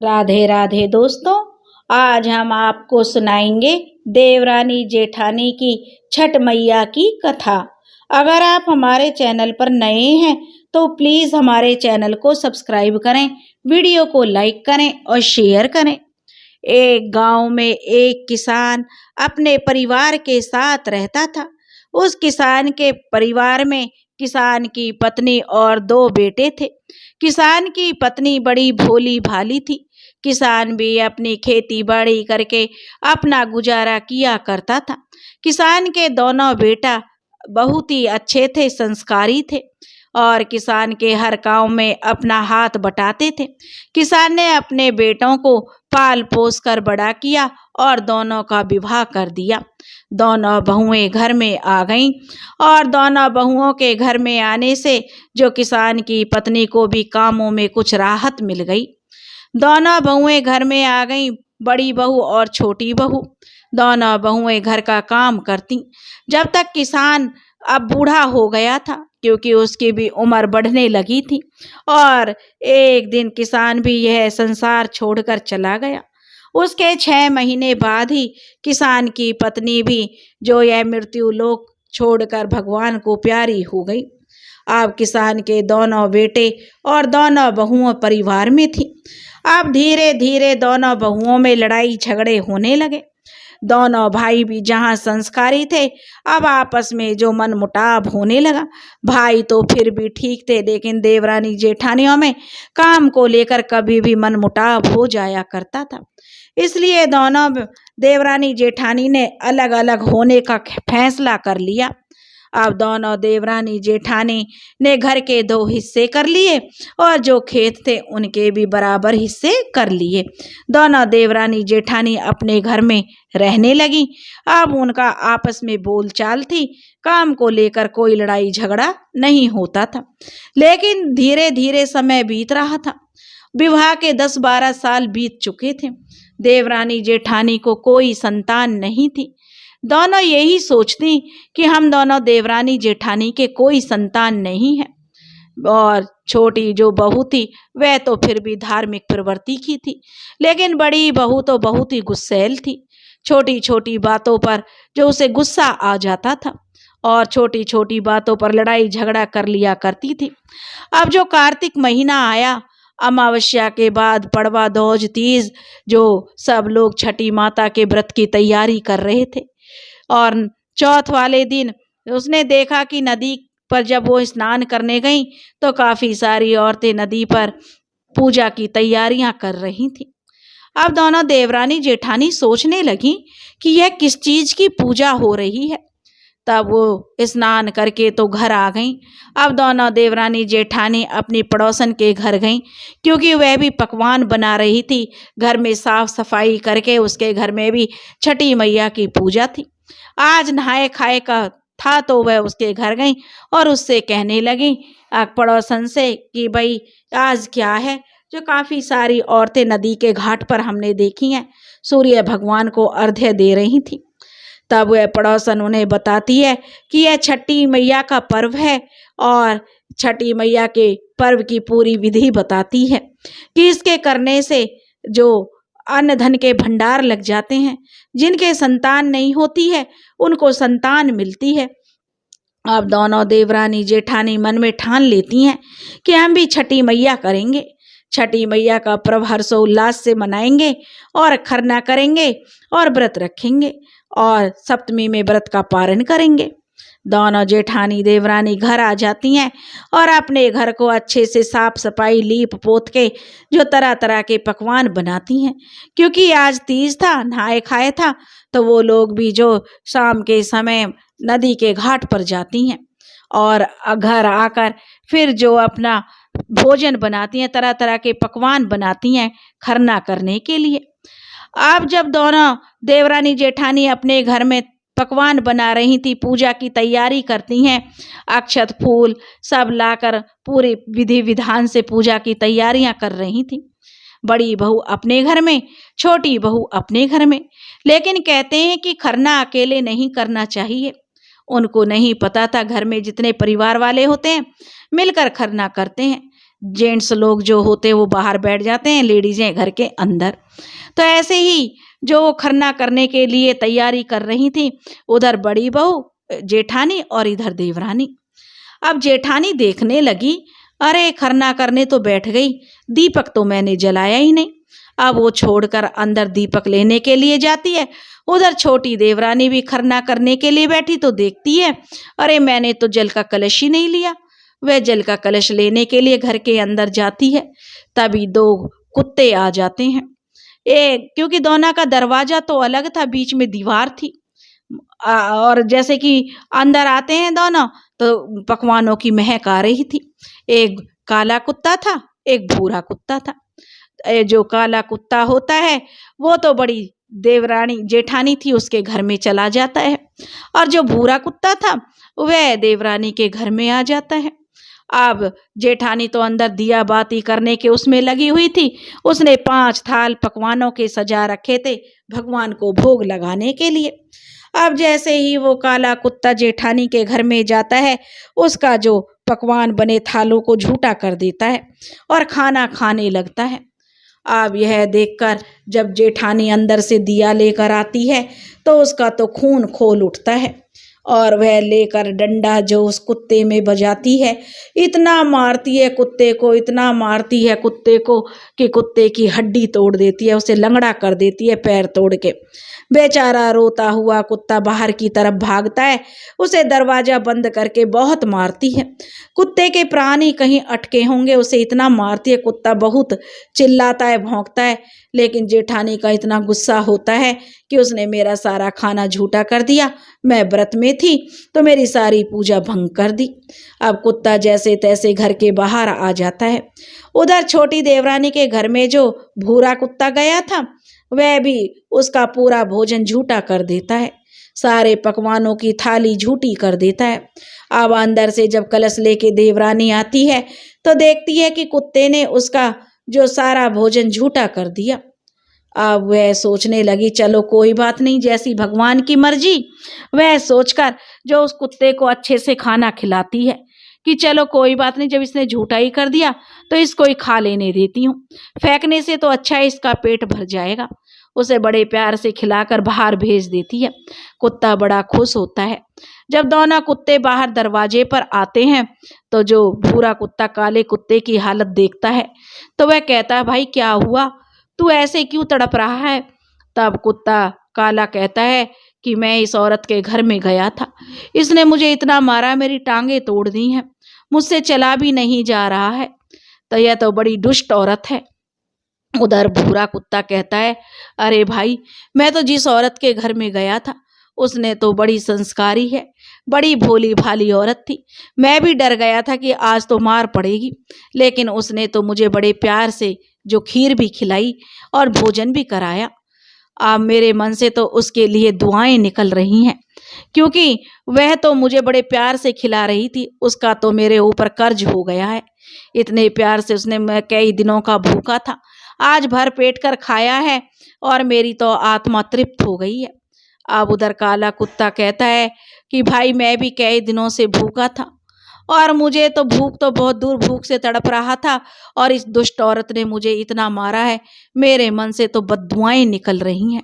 राधे राधे दोस्तों, आज हम आपको सुनाएंगे देवरानी जेठानी की छठ मैया की कथा। अगर आप हमारे चैनल पर नए हैं तो प्लीज़ हमारे चैनल को सब्सक्राइब करें, वीडियो को लाइक करें और शेयर करें। एक गांव में एक किसान अपने परिवार के साथ रहता था। उस किसान के परिवार में किसान की पत्नी और 2 बेटे थे। किसान की पत्नी बड़ी भोली भाली थी। किसान भी अपनी खेती बाड़ी करके अपना गुजारा किया करता था। किसान के दोनों बेटा बहुत ही अच्छे थे, संस्कारी थे और किसान के हर काम में अपना हाथ बटाते थे। किसान ने अपने बेटों को पाल पोस कर बड़ा किया और दोनों का विवाह कर दिया। दोनों बहुएं घर में आ गईं और दोनों बहुओं के घर में आने से जो किसान की पत्नी को भी कामों में कुछ राहत मिल गई। दोनों बहुएं घर में आ गईं, बड़ी बहू और छोटी बहू। दोनों बहुएं घर का काम करती। जब तक किसान अब बूढ़ा हो गया था, क्योंकि उसकी भी उम्र बढ़ने लगी थी और एक दिन किसान भी यह संसार छोड़कर चला गया। उसके 6 महीने बाद ही किसान की पत्नी भी जो यह मृत्यु लोक छोड़कर भगवान को प्यारी हो गई। अब किसान के दोनों बेटे और दोनों बहुओं परिवार में थी। अब धीरे धीरे दोनों बहुओं में लड़ाई झगड़े होने लगे। दोनों भाई भी जहाँ संस्कारी थे, अब आपस में जो मनमुटाव होने लगा। भाई तो फिर भी ठीक थे, लेकिन देवरानी जेठानियों में काम को लेकर कभी भी मनमुटाव हो जाया करता था। इसलिए दोनों देवरानी जेठानी ने अलग अलग होने का फैसला कर लिया। अब दोनों देवरानी जेठानी ने घर के 2 हिस्से कर लिए और जो खेत थे उनके भी बराबर हिस्से कर लिए। दोनों देवरानी जेठानी अपने घर में रहने लगी। अब उनका आपस में बोलचाल थी, काम को लेकर कोई लड़ाई झगड़ा नहीं होता था। लेकिन धीरे धीरे समय बीत रहा था। विवाह के 10-12 साल बीत चुके थे। देवरानी जेठानी को कोई संतान नहीं थी। दोनों यही सोचती कि हम दोनों देवरानी जेठानी के कोई संतान नहीं है। और छोटी जो बहू थी वह तो फिर भी धार्मिक प्रवृत्ति की थी, लेकिन बड़ी बहू तो बहुत ही गुस्सैल थी। छोटी छोटी बातों पर जो उसे गुस्सा आ जाता था और छोटी छोटी बातों पर लड़ाई झगड़ा कर लिया करती थी। अब जो कार्तिक महीना आया, अमावस्या के बाद पड़वा, दौज, तीज, जो सब लोग छठी माता के व्रत की तैयारी कर रहे थे और चौथ वाले दिन उसने देखा कि नदी पर जब वो स्नान करने गई तो काफ़ी सारी औरतें नदी पर पूजा की तैयारियां कर रही थी। अब दोनों देवरानी जेठानी सोचने लगी कि यह किस चीज़ की पूजा हो रही है। तब वो स्नान करके तो घर आ गईं। अब दोनों देवरानी जेठानी अपनी पड़ोसन के घर गईं, क्योंकि वह भी पकवान बना रही थी। घर में साफ सफाई करके उसके घर में भी छठी मैया की पूजा थी। आज नहाए खाए का था तो वह उसके घर गई और उससे कहने लगी पड़ोसन से कि भाई आज क्या है। जो काफ़ी सारी औरतें नदी के घाट पर हमने देखी हैं, सूर्य भगवान को अर्घ्य दे रही थी। तब वह पड़ोसन उन्हें बताती है कि यह छठी मैया का पर्व है और छठी मैया के पर्व की पूरी विधि बताती है कि इसके करने से जो अन्न धन के भंडार लग जाते हैं, जिनके संतान नहीं होती है उनको संतान मिलती है। अब दोनों देवरानी जेठानी मन में ठान लेती हैं कि हम भी छठी मैया करेंगे। छठी मैया का पर्व हर्षोल्लास से मनाएंगे और खरना करेंगे और व्रत रखेंगे और सप्तमी में व्रत का पारण करेंगे। दोनों जेठानी देवरानी घर आ जाती हैं और अपने घर को अच्छे से साफ सफाई लीप पोत के जो तरह तरह के पकवान बनाती हैं, क्योंकि आज तीज था, नहाए खाए था, तो वो लोग भी जो शाम के समय नदी के घाट पर जाती हैं और घर आकर फिर जो अपना भोजन बनाती हैं, तरह तरह के पकवान बनाती हैं खरना करने के लिए। अब जब दोनों देवरानी जेठानी अपने घर में पकवान बना रही थी, पूजा की तैयारी करती हैं, अक्षत फूल सब लाकर पूरी विधि विधान से पूजा की तैयारियां कर रही थी। बड़ी बहू अपने घर में, छोटी बहू अपने घर में। लेकिन कहते हैं कि खरना अकेले नहीं करना चाहिए। उनको नहीं पता था घर में जितने परिवार वाले होते हैं मिलकर खरना करते हैं। जेंट्स लोग जो होते हैं वो बाहर बैठ जाते हैं, लेडीजें घर के अंदर। तो ऐसे ही जो वो खरना करने के लिए तैयारी कर रही थी, उधर बड़ी बहू जेठानी और इधर देवरानी। अब जेठानी देखने लगी, अरे खरना करने तो बैठ गई, दीपक तो मैंने जलाया ही नहीं। अब वो छोड़कर अंदर दीपक लेने के लिए जाती है। उधर छोटी देवरानी भी खरना करने के लिए बैठी तो देखती है, अरे मैंने तो जल का कलश ही नहीं लिया। वह जल का कलश लेने के लिए घर के अंदर जाती है, तभी दो कुत्ते आ जाते हैं। क्योंकि दोनों का दरवाजा तो अलग था, बीच में दीवार थी। और जैसे कि अंदर आते हैं दोनों तो पकवानों की महक आ रही थी। एक काला कुत्ता था, एक भूरा कुत्ता था। जो काला कुत्ता होता है वो तो बड़ी देवरानी जेठानी थी उसके घर में चला जाता है, और जो भूरा कुत्ता था वह देवरानी के घर में आ जाता है। अब जेठानी तो अंदर दिया बाती करने के उसमें लगी हुई थी। उसने 5 थाल पकवानों के सजा रखे थे भगवान को भोग लगाने के लिए। अब जैसे ही वो काला कुत्ता जेठानी के घर में जाता है, उसका जो पकवान बने थालों को झूठा कर देता है और खाना खाने लगता है। अब यह देखकर जब जेठानी अंदर से दिया लेकर आती है तो उसका तो खून खोल उठता है, और वह लेकर डंडा जो उस कुत्ते में बजाती है, इतना मारती है कुत्ते को, इतना मारती है कुत्ते को कि कुत्ते की हड्डी तोड़ देती है, उसे लंगड़ा कर देती है पैर तोड़ के। बेचारा रोता हुआ कुत्ता बाहर की तरफ भागता है, उसे दरवाजा बंद करके बहुत मारती है। कुत्ते के प्राण ही कहीं अटके होंगे, उसे इतना मारती है। कुत्ता बहुत चिल्लाता है, भौंकता है, लेकिन जेठानी का इतना गुस्सा होता है कि उसने मेरा सारा खाना झूठा कर दिया, मैं व्रत में थी तो मेरी सारी पूजा भंग कर दी। अब कुत्ता जैसे तैसे घर के बाहर आ जाता है। उधर छोटी देवरानी के घर में जो भूरा कुत्ता गया था, वह भी उसका पूरा भोजन झूठा कर देता है, सारे पकवानों की थाली झूठी कर देता है। अब अंदर से जब कलश लेके देवरानी आती है तो देखती है कि कुत्ते ने उसका जो सारा भोजन झूठा कर दिया। अब वह सोचने लगी, चलो कोई बात नहीं, जैसी भगवान की मर्जी। वह सोचकर जो उस कुत्ते को अच्छे से खाना खिलाती है कि चलो कोई बात नहीं, जब इसने झूठा ही कर दिया तो इसको ही खा लेने देती हूँ, फेंकने से तो अच्छा है इसका पेट भर जाएगा। उसे बड़े प्यार से खिलाकर बाहर भेज देती है। कुत्ता बड़ा खुश होता है। जब दोनों कुत्ते बाहर दरवाजे पर आते हैं तो जो भूरा कुत्ता काले कुत्ते की हालत देखता है तो वह कहता है, भाई क्या हुआ, तू ऐसे क्यों तड़प रहा है। तब कुत्ता काला कहता है कि मैं इस औरत के घर में गया था, इसने मुझे इतना मारा, मेरी टांगे तोड़ दी हैं, मुझसे चला भी नहीं जा रहा है, तो यह तो बड़ी दुष्ट औरत है। उधर भूरा कुत्ता कहता है, अरे भाई, मैं तो जिस औरत के घर में गया था उसने तो बड़ी संस्कारी है, बड़ी भोली भाली औरत थी, मैं भी डर गया था कि आज तो मार पड़ेगी, लेकिन उसने तो मुझे बड़े प्यार से जो खीर भी खिलाई और भोजन भी कराया। अब मेरे मन से तो उसके लिए दुआएं निकल रही हैं, क्योंकि वह तो मुझे बड़े प्यार से खिला रही थी, उसका तो मेरे ऊपर कर्ज हो गया है। इतने प्यार से उसने, मैं कई दिनों का भूखा था, आज भर पेट कर खाया है और मेरी तो आत्मा तृप्त हो गई है। अब उधर काला कुत्ता कहता है कि भाई मैं भी कई दिनों से भूखा था और मुझे तो भूख तो बहुत दूर, भूख से तड़प रहा था, और इस दुष्ट औरत ने मुझे इतना मारा है, मेरे मन से तो बददुआएं निकल रही हैं।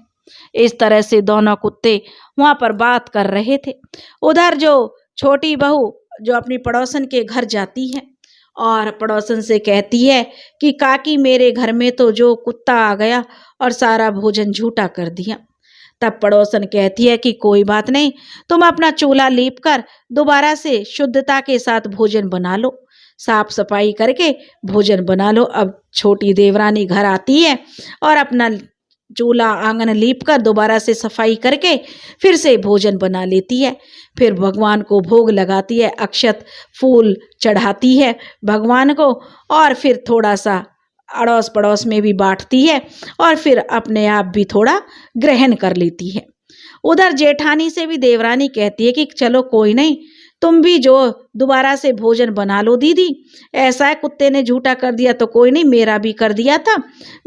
इस तरह से दोनों कुत्ते वहाँ पर बात कर रहे थे। उधर जो छोटी बहू जो अपनी पड़ोसन के घर जाती है और पड़ोसन से कहती है कि काकी मेरे घर में तो जो कुत्ता आ गया और सारा भोजन झूठा कर दिया। तब पड़ोसन कहती है कि कोई बात नहीं, तुम अपना चूल्हा लीप कर दोबारा से शुद्धता के साथ भोजन बना लो, साफ सफाई करके भोजन बना लो। अब छोटी देवरानी घर आती है और अपना चूल्हा आंगन लीप कर दोबारा से सफाई करके फिर से भोजन बना लेती है। फिर भगवान को भोग लगाती है, अक्षत फूल चढ़ाती है भगवान को, और फिर थोड़ा सा अड़ोस पड़ोस में भी बांटती है और फिर अपने आप भी थोड़ा ग्रहण कर लेती है। उधर जेठानी से भी देवरानी कहती है कि चलो कोई नहीं, तुम भी जो दोबारा से भोजन बना लो दीदी, ऐसा है कुत्ते ने झूठा कर दिया तो कोई नहीं, मेरा भी कर दिया था,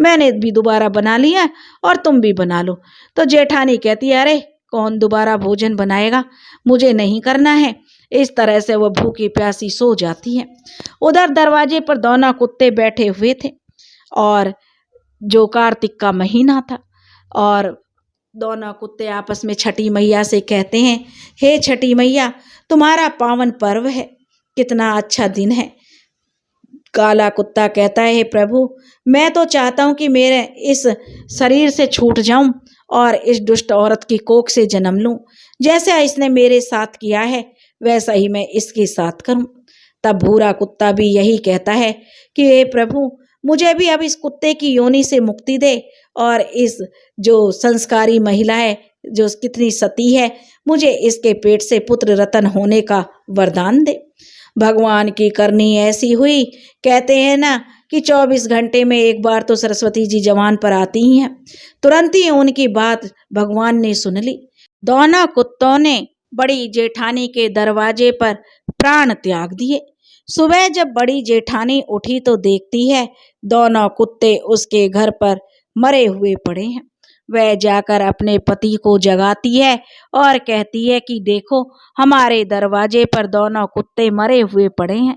मैंने भी दोबारा बना लिया और तुम भी बना लो। तो जेठानी कहती है, अरे कौन दोबारा भोजन बनाएगा, मुझे नहीं करना है, इस तरह से वह भूखी प्यासी सो जाती है। उधर दरवाजे पर दोनों कुत्ते बैठे हुए थे और जो कार्तिक का महीना था और दोनों कुत्ते आपस में छठी मैया से कहते हैं, हे छठी मैया, तुम्हारा पावन पर्व है, कितना अच्छा दिन है। काला कुत्ता कहता है, हे प्रभु, मैं तो चाहता हूँ कि मेरे इस शरीर से छूट जाऊं और इस दुष्ट औरत की कोख से जन्म लूं। जैसा इसने मेरे साथ किया है वैसा ही मैं इसके साथ करूं। तब भूरा कुत्ता भी यही कहता है कि हे प्रभु, मुझे भी अब इस कुत्ते की योनि से मुक्ति दे और इस जो संस्कारी महिला है, जो कितनी सती है, मुझे इसके पेट से पुत्र रतन होने का वरदान दे। भगवान की करनी ऐसी हुई, कहते हैं ना कि 24 घंटे में एक बार तो सरस्वती जी जवान पर आती ही हैं। तुरंत ही उनकी बात भगवान ने सुन ली। दोनों कुत्तों ने बड़ी जेठानी के दरवाजे पर प्राण त्याग दिए। सुबह जब बड़ी जेठानी उठी तो देखती है दोनों कुत्ते उसके घर पर मरे हुए पड़े हैं। वह जाकर अपने पति को जगाती है और कहती है कि देखो, हमारे दरवाजे पर दोनों कुत्ते मरे हुए पड़े हैं।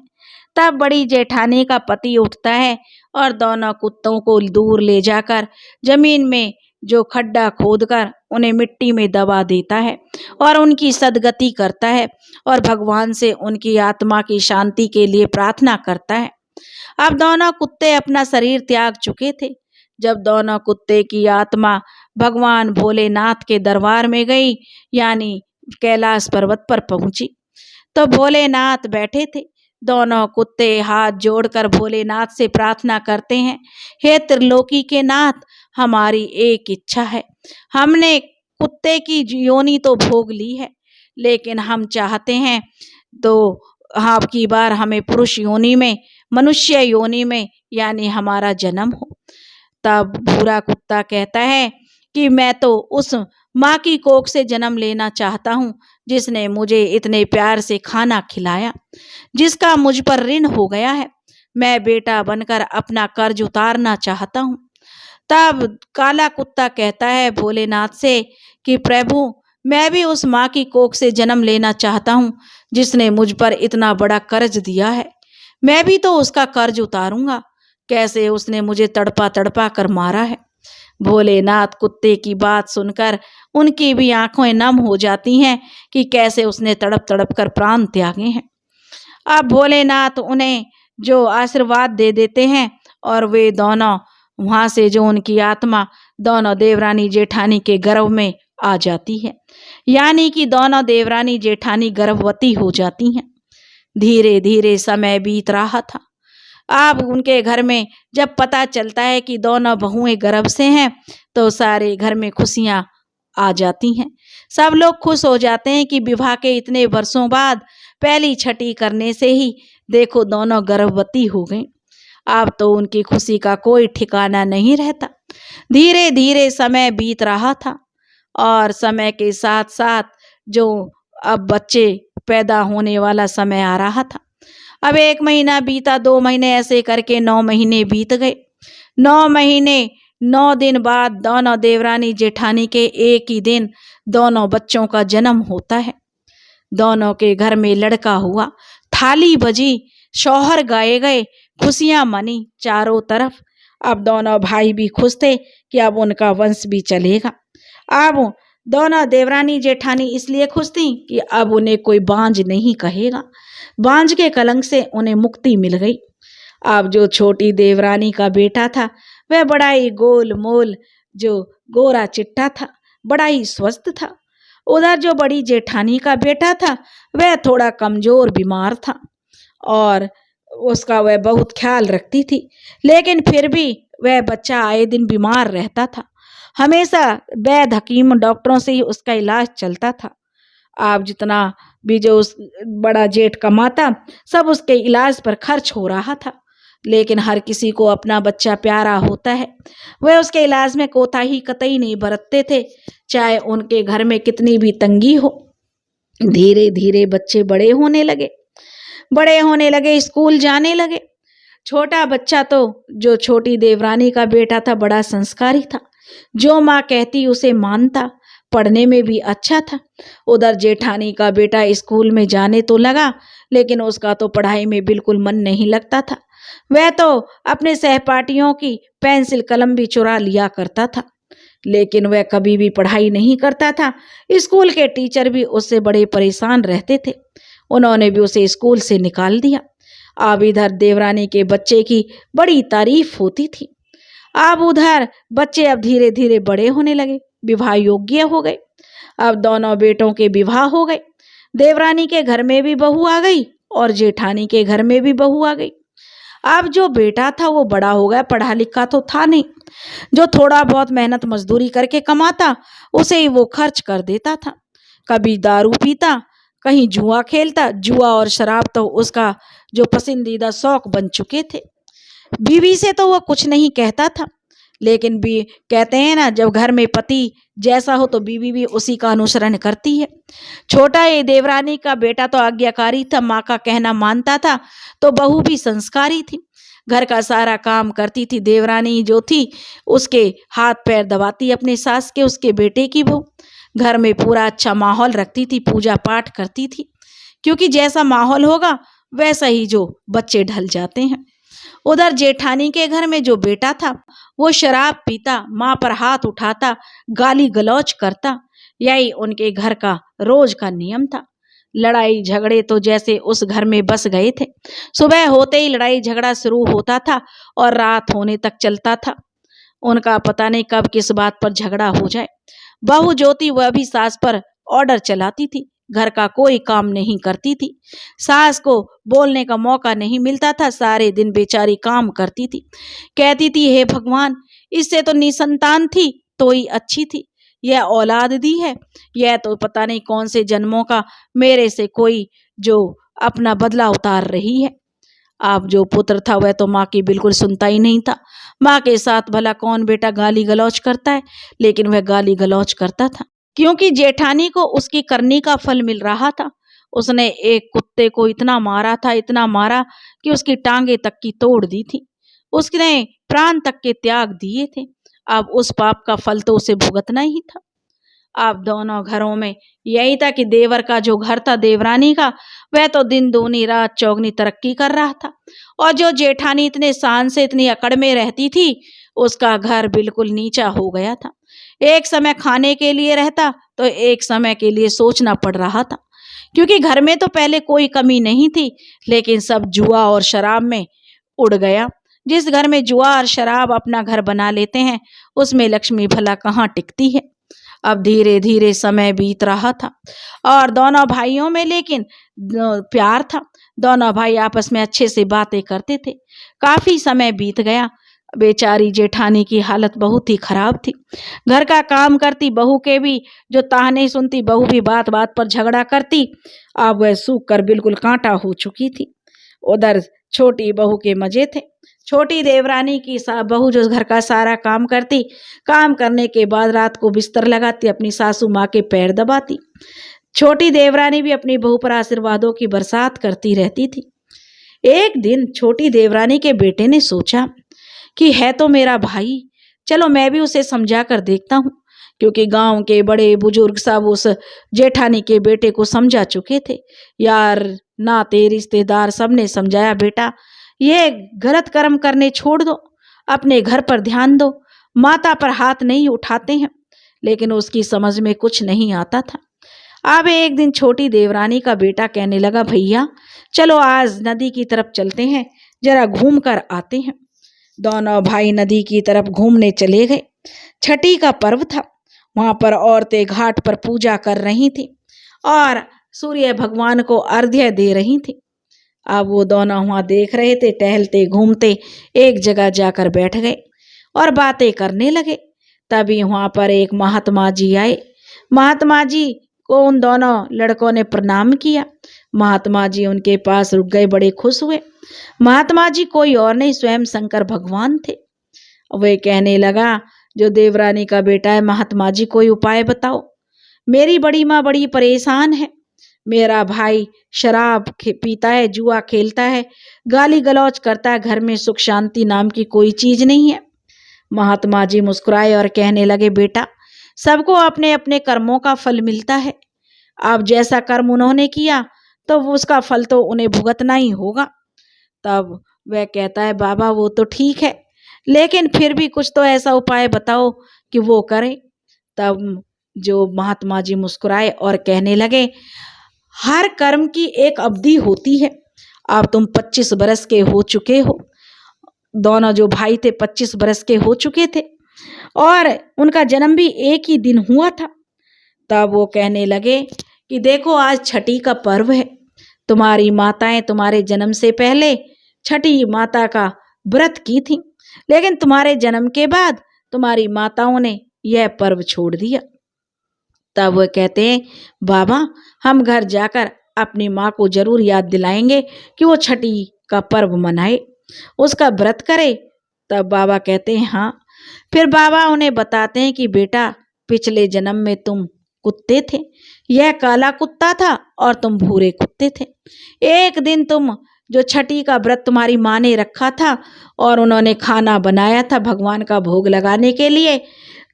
तब बड़ी जेठानी का पति उठता है और दोनों कुत्तों को दूर ले जाकर जमीन में जो खड्डा खोदकर उन्हें मिट्टी में दबा देता है और उनकी सद्गति करता है और भगवान से उनकी आत्मा की शांति के लिए प्रार्थना करता है। अब दोनों कुत्ते अपना शरीर त्याग चुके थे। जब दोनों कुत्ते की आत्मा भगवान भोलेनाथ के दरबार में गई, यानी कैलाश पर्वत पर पहुंची, तो भोलेनाथ बैठे थे। दोनों कुत्ते हाथ जोड़कर भोलेनाथ से प्रार्थना करते हैं, हे त्रिलोकी के नाथ, हमारी एक इच्छा है। हमने कुत्ते की योनि तो भोग ली है, लेकिन हम चाहते हैं तो अब की बार हमें पुरुष योनि में, मनुष्य योनि में, यानी हमारा जन्म हो। तब भूरा कुत्ता कहता है कि मैं तो उस माँ की कोख से जन्म लेना चाहता हूँ जिसने मुझे इतने प्यार से खाना खिलाया, जिसका मुझ पर ऋण हो गया है। मैं बेटा बनकर अपना कर्ज उतारना चाहता हूँ। तब काला कुत्ता कहता है भोलेनाथ से कि प्रभु, मैं भी उस माँ की कोख से जन्म लेना चाहता हूँ जिसने मुझ पर इतना बड़ा कर्ज दिया है। मैं भी तो उसका कर्ज उतारूंगा। कैसे उसने मुझे तड़पा तड़पा कर मारा है। भोलेनाथ कुत्ते की बात सुनकर उनकी भी आंखें नम हो जाती हैं कि कैसे उसने तड़प तड़प कर प्राण त्यागे हैं। अब भोलेनाथ उन्हें जो आशीर्वाद दे देते हैं और वे दोनों वहां से, जो उनकी आत्मा दोनों देवरानी जेठानी के गर्भ में आ जाती है, यानी कि दोनों देवरानी जेठानी गर्भवती हो जाती हैं। धीरे धीरे समय बीत रहा था। अब उनके घर में जब पता चलता है कि दोनों बहुएं गर्भ से हैं तो सारे घर में खुशियां आ जाती हैं। सब लोग खुश हो जाते हैं कि विवाह के इतने वर्षों बाद पहली छठी करने से ही देखो दोनों गर्भवती हो गई। अब तो उनकी खुशी का कोई ठिकाना नहीं रहता। धीरे धीरे समय बीत रहा था और समय के साथ साथ जो अब बच्चे पैदा होने वाला समय आ रहा था। अब 1 महीना बीता, 2 महीने, ऐसे करके 9 महीने बीत गए। 9 महीने 9 दिन बाद दोनों देवरानी जेठानी के एक ही दिन दोनों बच्चों का जन्म होता है। दोनों के घर में लड़का हुआ, थाली बजी, शौहर गाए गए, खुशियां मनी चारों तरफ। अब दोनों भाई भी खुश थे कि अब उनका वंश भी चलेगा। अब दोनों देवरानी जेठानी इसलिए खुश थी कि अब उन्हें कोई बांझ नहीं कहेगा। बांझ के कलंक से उन्हें मुक्ति मिल गई। अब जो छोटी देवरानी का बेटा था वह बड़ा ही गोल मोल, जो गोरा चिट्टा था, बड़ा ही स्वस्थ था। उधर जो बड़ी जेठानी का बेटा था वह थोड़ा कमजोर बीमार था और उसका वह बहुत ख्याल रखती थी, लेकिन फिर भी वह बच्चा आए दिन बीमार रहता था। हमेशा वैद्य हकीम डॉक्टरों से ही उसका इलाज चलता था। आप जितना भी जो उस बड़ा जेठ कमाता सब उसके इलाज पर खर्च हो रहा था, लेकिन हर किसी को अपना बच्चा प्यारा होता है। वह उसके इलाज में कोताही कतई नहीं बरतते थे, चाहे उनके घर में कितनी भी तंगी हो। धीरे धीरे बच्चे बड़े होने लगे, स्कूल जाने लगे। छोटा बच्चा तो जो छोटी देवरानी का बेटा था बड़ा संस्कारी था, जो माँ कहती उसे मानता, पढ़ने में भी अच्छा था। उधर जेठानी का बेटा स्कूल में जाने तो लगा, लेकिन उसका तो पढ़ाई में बिल्कुल मन नहीं लगता था। वह तो अपने सहपाठियों की पेंसिल कलम भी चुरा लिया करता था, लेकिन वह कभी भी पढ़ाई नहीं करता था। स्कूल के टीचर भी उससे बड़े परेशान रहते थे। उन्होंने भी उसे स्कूल से निकाल दिया। अब इधर देवरानी के बच्चे की बड़ी तारीफ होती थी। अब उधर बच्चे अब धीरे धीरे बड़े होने लगे, विवाह योग्य हो गए। अब दोनों बेटों के विवाह हो गए। देवरानी के घर में भी बहू आ गई और जेठानी के घर में भी बहू आ गई। अब जो बेटा था वो बड़ा हो गया, पढ़ा लिखा तो था नहीं। जो थोड़ा बहुत मेहनत मजदूरी करके कमाता उसे ही वो खर्च कर देता था। कभी दारू पीता, कहीं जुआ खेलता। जुआ और शराब तो उसका जो पसंदीदा शौक बन चुके थे। बीवी से तो वो कुछ नहीं कहता था, लेकिन भी कहते हैं ना, जब घर में पति जैसा हो तो बीवी भी उसी का अनुसरण करती है। छोटा ये देवरानी का बेटा तो आज्ञाकारी था, माँ का कहना मानता था, तो बहू भी संस्कारी थी। घर का सारा काम करती थी। देवरानी जो थी उसके हाथ पैर दबाती अपने सास के, उसके बेटे की वो। घर में पूरा अच्छा माहौल रखती थी, पूजा पाठ करती थी, क्योंकि जैसा माहौल होगा वैसा ही जो बच्चे ढल जाते हैं। उधर जेठानी के घर में जो बेटा था वो शराब पीता, माँ पर हाथ उठाता, गाली गलौज करता। यही उनके घर का रोज का नियम था। लड़ाई झगड़े तो जैसे उस घर में बस गए थे। सुबह होते ही लड़ाई झगड़ा शुरू होता था और रात होने तक चलता था। उनका पता नहीं कब किस बात पर झगड़ा हो जाए। बहू जो थी वह भी सास पर ऑर्डर चलाती थी, घर का कोई काम नहीं करती थी। सास को बोलने का मौका नहीं मिलता था, सारे दिन बेचारी काम करती थी। कहती थी, हे भगवान, इससे तो निसंतान थी तो ही अच्छी थी, यह औलाद दी है, यह तो पता नहीं कौन से जन्मों का मेरे से कोई जो अपना बदला उतार रही है। अब जो पुत्र था वह तो माँ की बिल्कुल सुनता ही नहीं था। माँ के साथ भला कौन बेटा गाली गलौज करता है, लेकिन वह गाली गलौज करता था, क्योंकि जेठानी को उसकी करनी का फल मिल रहा था। उसने एक कुत्ते को इतना मारा था, इतना मारा कि उसकी टांगे तक की तोड़ दी थी। उसने प्राण तक के त्याग दिए थे। अब उस पाप का फल तो उसे भुगतना ही था। अब दोनों घरों में यही था कि देवर का जो घर था देवरानी का, वह तो दिन दूनी रात चौगनी तरक्की कर रहा था, और जो जेठानी इतने शान से इतनी अकड़ में रहती थी उसका घर बिल्कुल नीचा हो गया था। एक समय खाने के लिए रहता तो एक समय के लिए सोचना पड़ रहा था, क्योंकि घर में तो पहले कोई कमी नहीं थी, लेकिन सब जुआ और शराब में उड़ गया। जिस घर में जुआ और शराब अपना घर बना लेते हैं उसमें लक्ष्मी भला कहाँ टिकती है। अब धीरे धीरे समय बीत रहा था और दोनों भाइयों में लेकिन प्यार था। दोनों भाई आपस में अच्छे से बातें करते थे। काफी समय बीत गया। बेचारी जेठानी की हालत बहुत ही खराब थी। घर का काम करती, बहू के भी जो ताने सुनती, बहू भी बात बात पर झगड़ा करती। अब वह सूख कर बिल्कुल कांटा हो चुकी थी। उधर छोटी बहू के मजे थे। छोटी देवरानी की बहू जो घर का सारा काम करती, काम करने के बाद रात को बिस्तर लगाती, अपनी सासू माँ के पैर दबाती। छोटी देवरानी भी अपनी बहू पर आशीर्वादों की बरसात करती रहती थी। एक दिन छोटी देवरानी के बेटे ने सोचा कि है तो मेरा भाई, चलो मैं भी उसे समझा कर देखता हूँ, क्योंकि गांव के बड़े बुजुर्ग सब उस जेठानी के बेटे को समझा चुके थे। यार, नाते रिश्तेदार सबने समझाया, बेटा ये गलत कर्म करने छोड़ दो, अपने घर पर ध्यान दो, माता पर हाथ नहीं उठाते हैं, लेकिन उसकी समझ में कुछ नहीं आता था। अब एक दिन छोटी देवरानी का बेटा कहने लगा, भैया चलो आज नदी की तरफ चलते हैं, जरा घूम कर आते हैं। दोनों भाई नदी की तरफ घूमने चले गए। छठी का पर्व था। वहां पर औरतें घाट पर पूजा कर रही थी और सूर्य भगवान को अर्घ्य दे रही थी। अब वो दोनों वहां देख रहे थे, टहलते घूमते एक जगह जाकर बैठ गए और बातें करने लगे। तभी वहां पर एक महात्मा जी आए। महात्मा जी को उन दोनों लड़कों ने प्रणाम किया। महात्मा जी उनके पास रुक गए, बड़े खुश हुए। महात्मा जी कोई और नहीं, स्वयं शंकर भगवान थे। वे कहने लगा, जो देवरानी का बेटा है, महात्मा जी कोई उपाय बताओ, मेरी बड़ी माँ बड़ी परेशान है। मेरा भाई शराब पीता है, जुआ खेलता है, गाली गलौज करता है, घर में सुख शांति नाम की कोई चीज नहीं है। महात्मा जी मुस्कुराए और कहने लगे, बेटा सबको अपने अपने कर्मों का फल मिलता है। अब जैसा कर्म उन्होंने किया तो उसका फल तो उन्हें भुगतना ही होगा। तब वह कहता है बाबा वो तो ठीक है, लेकिन फिर भी कुछ तो ऐसा उपाय बताओ कि वो करें। तब जो महात्मा जी मुस्कुराए और कहने लगे, हर कर्म की एक अवधि होती है। अब तुम 25 बरस के हो चुके हो, दोनों जो भाई थे 25 बरस के हो चुके थे और उनका जन्म भी एक ही दिन हुआ था। तब वो कहने लगे कि देखो आज छठी का पर्व है, तुम्हारी माताएं तुम्हारे जन्म से पहले छठी माता का व्रत की थी, लेकिन तुम्हारे जन्म के बाद तुम्हारी माताओं ने यह पर्व छोड़ दिया। तब वो कहते हैं बाबा हम घर जाकर अपनी माँ को जरूर याद दिलाएंगे कि वो छठी का पर्व मनाए, उसका व्रत करे। तब बाबा कहते हैं हाँ। फिर बाबा उन्हें बताते हैं कि बेटा पिछले जन्म में तुम कुत्ते थे, यह काला कुत्ता था और तुम भूरे कुत्ते थे। एक दिन तुम जो छठी का व्रत तुम्हारी माँ ने रखा था और उन्होंने खाना बनाया था भगवान का भोग लगाने के लिए,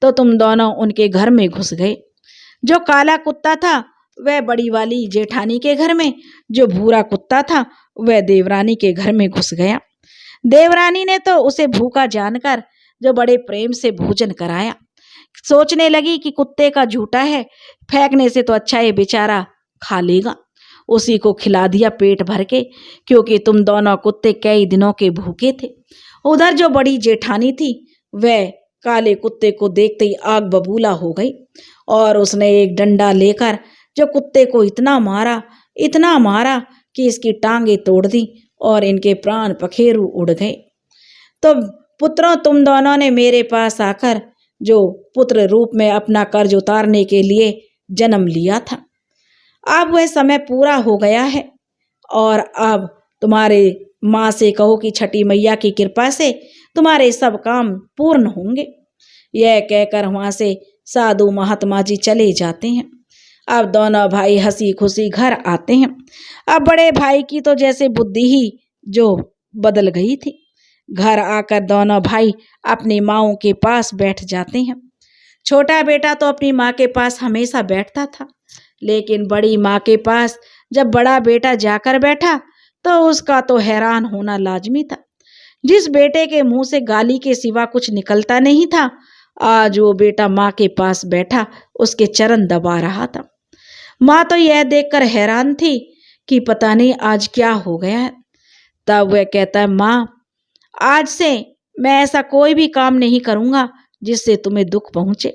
तो तुम दोनों उनके घर में घुस गए। जो काला कुत्ता था वह बड़ी वाली जेठानी के घर में, जो भूरा कुत्ता था वह देवरानी के घर में घुस गया। देवरानी ने तो उसे भूखा जानकर जो बड़े प्रेम से भोजन कराया। सोचने लगी कि कुत्ते का झूठा है, फेंकने से तो अच्छा ये बेचारा खा लेगा। उसी को खिला दिया पेट भर के, क्योंकि तुम दोनों कुत्ते कई दिनों के भूखे थे। उधर जो बड़ी जेठानी थी वह काले कुत्ते को देखते ही आग बबूला हो गई और उसने एक डंडा लेकर जो कुत्ते को इतना मारा कि इसकी टांगे तोड़ दी और इनके प्राण पखेरु उड़ गए। तो पुत्रों तुम दोनों ने मेरे पास आकर जो पुत्र रूप में अपना कर्ज उतारने के लिए जन्म लिया था, अब वह समय पूरा हो गया है और अब तुम्हारे माँ से कहो कि छठी मैया की कृपा से तुम्हारे सब काम पूर्ण होंगे। यह कहकर वहां से साधु महात्मा जी चले जाते हैं। अब दोनों भाई हंसी खुशी घर आते हैं। अब बड़े भाई की तो जैसे बुद्धि ही जो बदल गई थी। घर आकर दोनों भाई अपनी माँओं के पास बैठ जाते हैं। छोटा बेटा तो अपनी माँ के पास हमेशा बैठता था, लेकिन बड़ी माँ के पास जब बड़ा बेटा जाकर बैठा तो उसका तो हैरान होना लाजमी था। जिस बेटे के मुंह से गाली के सिवा कुछ निकलता नहीं था, आज वो बेटा माँ के पास बैठा उसके चरण दबा रहा था। माँ तो यह देखकर हैरान थी कि पता नहीं आज क्या हो गया है। तब वह कहता है माँ आज से मैं ऐसा कोई भी काम नहीं करूँगा जिससे तुम्हें दुख पहुँचे।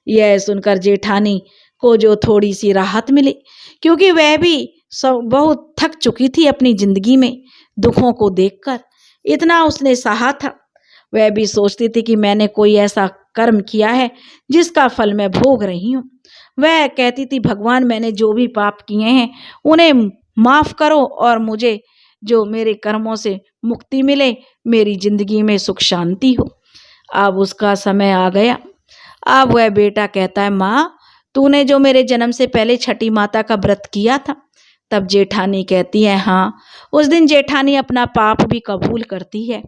यह सुनकर जेठानी को जो थोड़ी सी राहत मिली, क्योंकि वह भी बहुत थक चुकी थी अपनी जिंदगी में दुखों को देखकर, इतना उसने सहा था। वह भी सोचती थी कि मैंने कोई ऐसा कर्म किया है जिसका फल मैं भोग रही हूँ। वह कहती थी भगवान मैंने जो भी पाप किए हैं उन्हें माफ करो और मुझे जो मेरे कर्मों से मुक्ति मिले, मेरी जिंदगी में सुख शांति हो। अब उसका समय आ गया। अब वह बेटा कहता है माँ तूने जो मेरे जन्म से पहले छठी माता का व्रत किया था। तब जेठानी कहती है हाँ। उस दिन जेठानी अपना पाप भी कबूल करती है,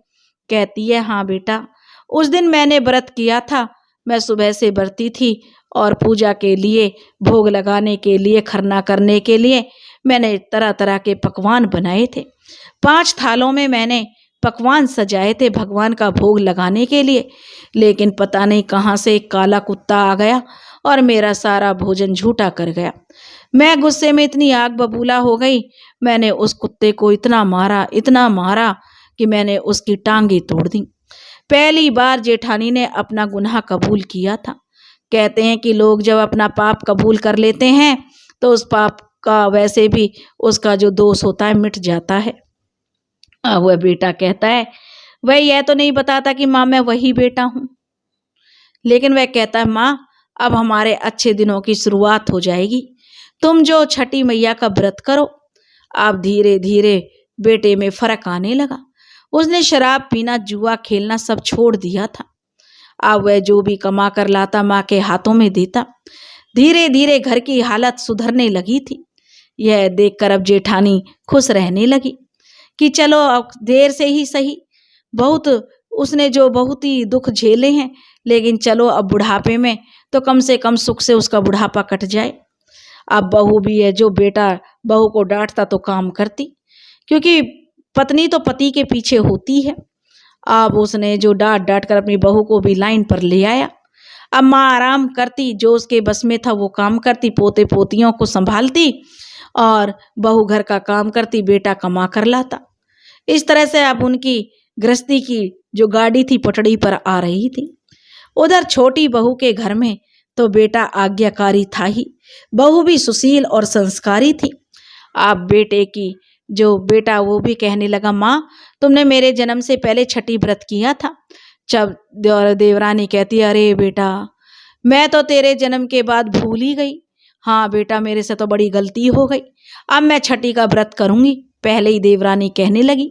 कहती है हाँ बेटा उस दिन मैंने व्रत किया था। मैं सुबह से बरती थी और पूजा के लिए, भोग लगाने के लिए, खरना करने के लिए मैंने तरह तरह के पकवान बनाए थे। 5 थालों में मैंने पकवान सजाए थे भगवान का भोग लगाने के लिए, लेकिन पता नहीं कहाँ से एक काला कुत्ता आ गया और मेरा सारा भोजन झूठा कर गया। मैं गुस्से में इतनी आग बबूला हो गई, मैंने उस कुत्ते को इतना मारा कि मैंने उसकी टांगे तोड़ दी। पहली बार जेठानी ने अपना गुनाह कबूल किया था। कहते हैं कि लोग जब अपना पाप कबूल कर लेते हैं तो उस पाप का वैसे भी उसका जो दोष होता है मिट जाता है। वह बेटा कहता है वह यह तो नहीं बताता कि माँ मैं वही बेटा हूँ, लेकिन वह कहता है माँ अब हमारे अच्छे दिनों की शुरुआत हो जाएगी। तुम जो छठी मैया का व्रत करो। अब धीरे धीरे बेटे में फर्क आने लगा। उसने शराब पीना, जुआ खेलना सब छोड़ दिया था। अब वह जो भी कमा कर लाता माँ के हाथों में देता। धीरे धीरे घर की हालत सुधरने लगी थी। यह देखकर अब जेठानी खुश रहने लगी कि चलो अब देर से ही सही, बहुत ही दुख झेले हैं, लेकिन चलो अब बुढ़ापे में तो कम से कम सुख से उसका बुढ़ापा कट जाए। अब बहू भी है, जो बेटा बहू को डांटता तो काम करती, क्योंकि पत्नी तो पति के पीछे होती है। अब उसने जो डांट डांट कर अपनी बहू को भी लाइन पर ले आया। अब माँ आराम करती, जो उसके बस में था वो काम करती, पोते पोतियों को संभालती और बहू घर का काम करती, बेटा कमा कर लाता। इस तरह से अब उनकी गृहस्थी की जो गाड़ी थी पटड़ी पर आ रही थी। उधर छोटी बहू के घर में तो बेटा आज्ञाकारी था ही, बहू भी सुशील और संस्कारी थी। आप बेटे की जो बेटा वो भी कहने लगा, माँ तुमने मेरे जन्म से पहले छठी व्रत किया था। जब देवरानी कहती, अरे बेटा मैं तो तेरे जन्म के बाद भूल ही गई। हाँ बेटा मेरे से तो बड़ी गलती हो गई, अब मैं छठी का व्रत करूंगी, पहले ही देवरानी कहने लगी।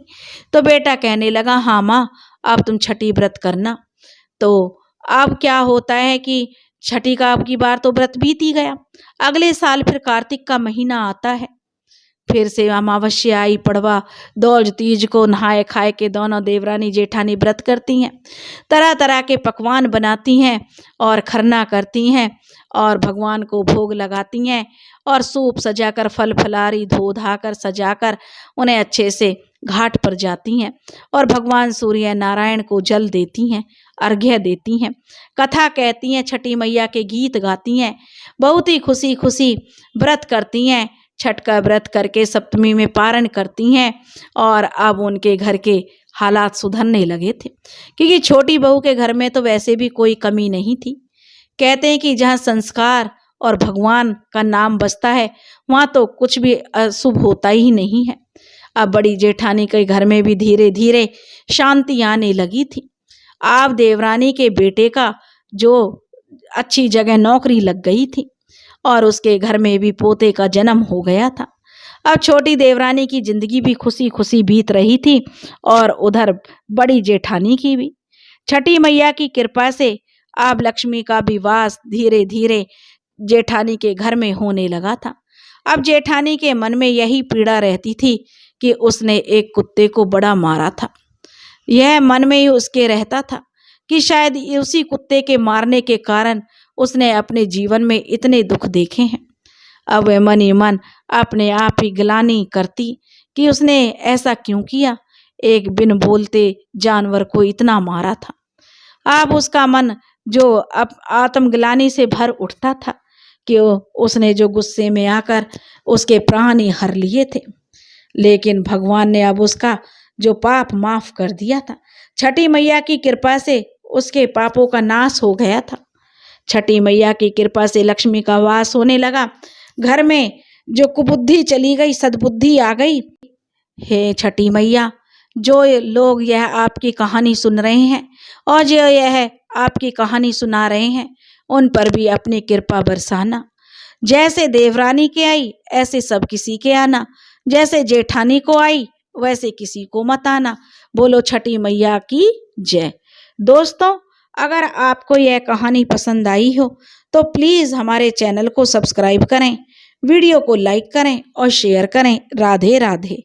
तो बेटा कहने लगा, हाँ माँ अब तुम छठी व्रत करना। तो अब क्या होता है कि छठी का अब की बार तो व्रत बीत ही गया। अगले साल फिर कार्तिक का महीना आता है, फिर से अमावस्या आई, पड़वा दौज तीज को नहाए खाए के दोनों देवरानी जेठानी व्रत करती हैं, तरह तरह के पकवान बनाती हैं और खरना करती हैं और भगवान को भोग लगाती हैं और सूप सजाकर फल फलारी धो धाकर सजाकर उन्हें अच्छे से घाट पर जाती हैं और भगवान सूर्य नारायण को जल देती हैं, अर्घ्य देती हैं, कथा कहती हैं, छठी मैया के गीत गाती हैं, बहुत ही खुशी खुशी व्रत करती हैं। छठ का व्रत करके सप्तमी में पारण करती हैं और अब उनके घर के हालात सुधरने लगे थे, क्योंकि छोटी बहू के घर में तो वैसे भी कोई कमी नहीं थी। कहते हैं कि जहाँ संस्कार और भगवान का नाम बसता है वहाँ तो कुछ भी अशुभ होता ही नहीं है। अब बड़ी जेठानी के घर में भी धीरे धीरे शांति आने लगी थी। अब देवरानी के बेटे का जो अच्छी जगह नौकरी लग गई थी और उसके घर में भी पोते का जन्म हो गया था। अब छोटी देवरानी की जिंदगी भी खुशी खुशी बीत रही थी और उधर बड़ी जेठानी की भी। छठी मैया की कृपा से अब लक्ष्मी का भी वास धीरे धीरे जेठानी के घर में होने लगा था। अब जेठानी के मन में यही पीड़ा रहती थी कि उसने एक कुत्ते को बड़ा मारा था। यह मन में ही उसके रहता था कि शायद उसी कुत्ते के मारने के कारण उसने अपने जीवन में इतने दुख देखे हैं। अब वह मन ही मन अपने आप ही गिलानी करती कि उसने ऐसा क्यों किया, एक बिन बोलते जानवर को इतना मारा था। अब उसका मन जो अब आत्मग्लानि से भर उठता था कि उसने जो गुस्से में आकर उसके प्राण ही हर लिए थे, लेकिन भगवान ने अब उसका जो पाप माफ कर दिया था। छठी मैया की कृपा से उसके पापों का नाश हो गया था। छठी मैया की कृपा से लक्ष्मी का वास होने लगा, घर में जो कुबुद्धि चली गई सद्बुद्धि आ गई। हे छठी मैया, जो लोग यह आपकी कहानी सुन रहे हैं और जो यह आपकी कहानी सुना रहे हैं उन पर भी अपनी कृपा बरसाना। जैसे देवरानी के आई ऐसे सब किसी के आना, जैसे जेठानी को आई वैसे किसी को मत आना। बोलो छठी मैया की जय। दोस्तों, अगर आपको यह कहानी पसंद आई हो तो प्लीज़ हमारे चैनल को सब्सक्राइब करें, वीडियो को लाइक करें और शेयर करें। राधे राधे।